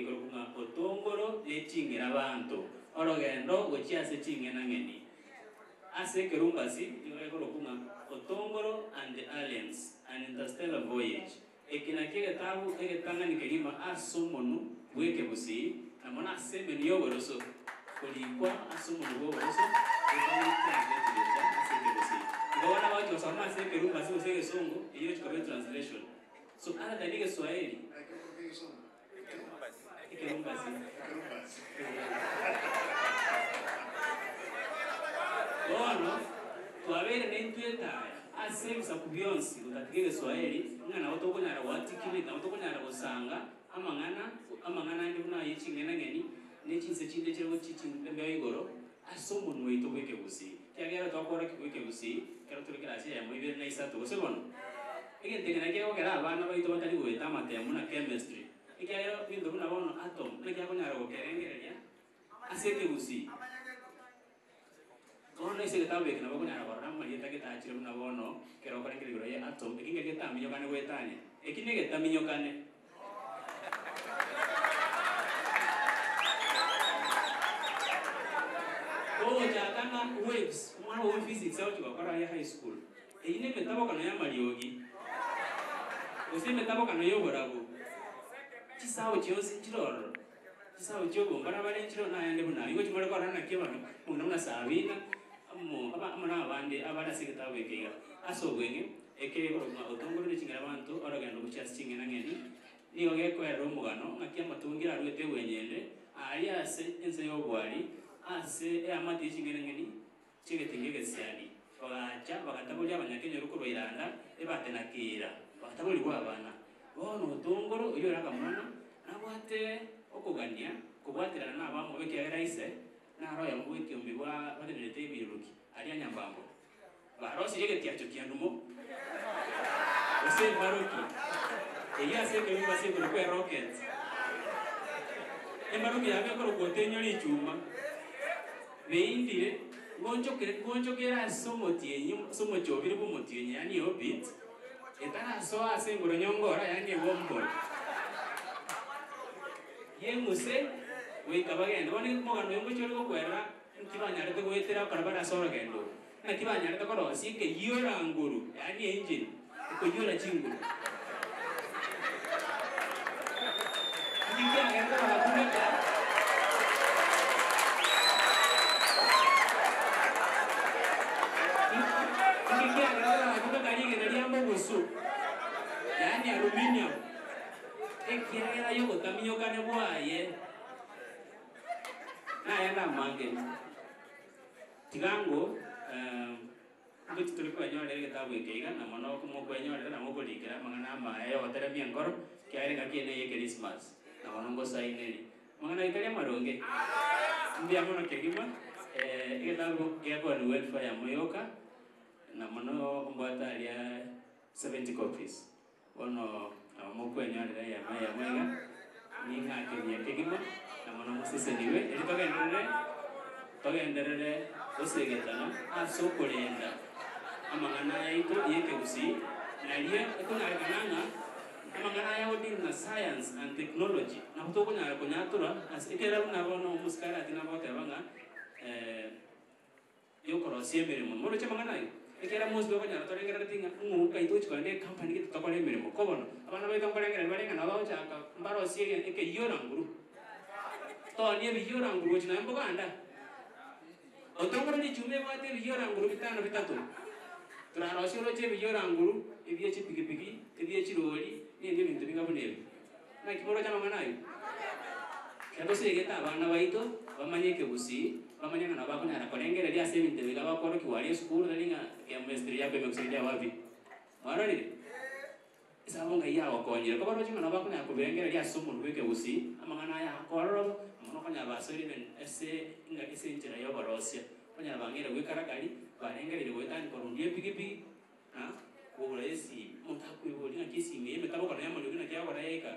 igoro kunga otongoro echingira abantu orogendo gochiase chingena ngeni ase kerumbasi igoro kunga otongoro and the aliens an interstellar voyage ekina kigetabu egetangani kelima asomonu bweke busi namona aseme niyo boroso kulikwa asomonu boroso ekani translate aseme busi ngona watu wasoma ase kerumbasi usege songo iyo chikabe translation so ana dalike Swahili kerumbasi Bono, tuwabere n'entweta asemisa ku byonsi utategere Swahili ngana otokonyara watikilita otokonyara gusanga amangana ndi kuna yechingena ngeni nechinse chinde chero chichimbe igoro asomuntu weito kweke busi kyagera twakora kweke busi kero tulikira ase ya mwibere na isato gosekono igentegena kyo kera abana baito batali gweta matemu na chemistry ikyagera bindo kuna bono atom nekyakonyara gokerengereria aseke busi Ono ese kitabu ekina bakonyara barana marieta ketachire muna bono kero kora ngirigoro ya atom ekinge ketaminyo kane wetanye ekine ketaminyo kane jakana waves mwana wa physics au tukakora ya high school eyine metabo kana ya mariogi ose metabo kana yo borago chisawo chionsi chiroro chisawo chogo mbana bale chiro na yande buna ingo chimara kora na kibano muna sabina amana abandi abada sekitabu ekega asobwenge ekere ko otongoro ni chingara bantu oragano buchasi chingena ngeni niyo geko ya romugano ngakia matungira rwete wenyende ali ase ense yo bwali ase amati chingena ngeni chigetingege siani ogacha bagatabulya abanyakenya ruko Iranda ebatenakira bagatabuli kwa abana bono otongoro iyo rakamana nabwate okugania kubwatirana nabamo bekiagera ise naro ya mwiki ombibwa badenete biruki ali anyambambo barosi yege tiacho kiandumo ose baroki eya se ke biba se ko kwa rocket embaruki yabe ko gotenyo ni chuma beindire goncho kera somo chobiri bu motienyi yani orbit etana so ase ngoro nyongora yani wombo yemuse wikabagenda bone mogano yongo chori ko kwera ntibanyare to gwetera karabara soro gendo na tibanyare to korosi ke yora nguru yani engine ko yora chinguru ndikia ngenda bakumeka ndikia ngenda bakumeka ngene ndiambo busu yani aluminium ekiagera yo gotaminyo kane bwaye na yana mange tigango ndoti tulikuwa nyore kitabu ikeiga na mono kumo kwenyore na moko likira mangana mae otera miangoro kiare ngakine ye Christmas na mono ngo saineni mangana italia maronge ndia mono kegima kitabu kiako ni welfare ya moyoka na mono mbata ya 70 copies ono moko kwenyore ya maya mwenga ni ngake ya kegima na mono musise niwe togenderere osegetana asokolenda amangana yaito yeke busi nalie ekonyarekananga amangana yawo na science and technology na kutokonyara konyatura asikera nabono muskara atina botebanga yokorosi emirimo mono chamangana yo ekera musbe konyara torengera tinga umuka itochikande company kitokole emirimo kobono abana baito korengera barenga nabo chaka mbaro sie eke yora nguru to nie biyora nguru china mboganda otongoro ni chume bate biyora nguru bitano bitatu turarosiro che biyora nguru ibiye chipikipiki ibiye chiroli ni ndio bintu bingabonebe na kiboro chama manayo kado segeta abana baito bamanyeke busi bamanyana na bako na korengera dia sebinte bigaba koro kiwali school nalinga ya mestre ya beme kusaidia wapi marani isabonga ya wakonyera ko baro chingana bako na kubengera dia somo lweke busi amangana ya koro mono kanya basori ben ese inga ese injira yo barosia kanya bangera wekarakali barengera ile wetani korundie pikipiki ha kubura esi mutakwiboli na kisi meme taboko na yamalo na kya bara yeka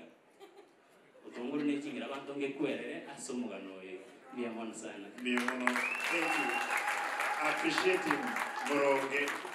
utongoro ne chingira abantu ngekwerere asomugano ye ndiamona sana ndiamona. Thank you. Appreciate him Boronge.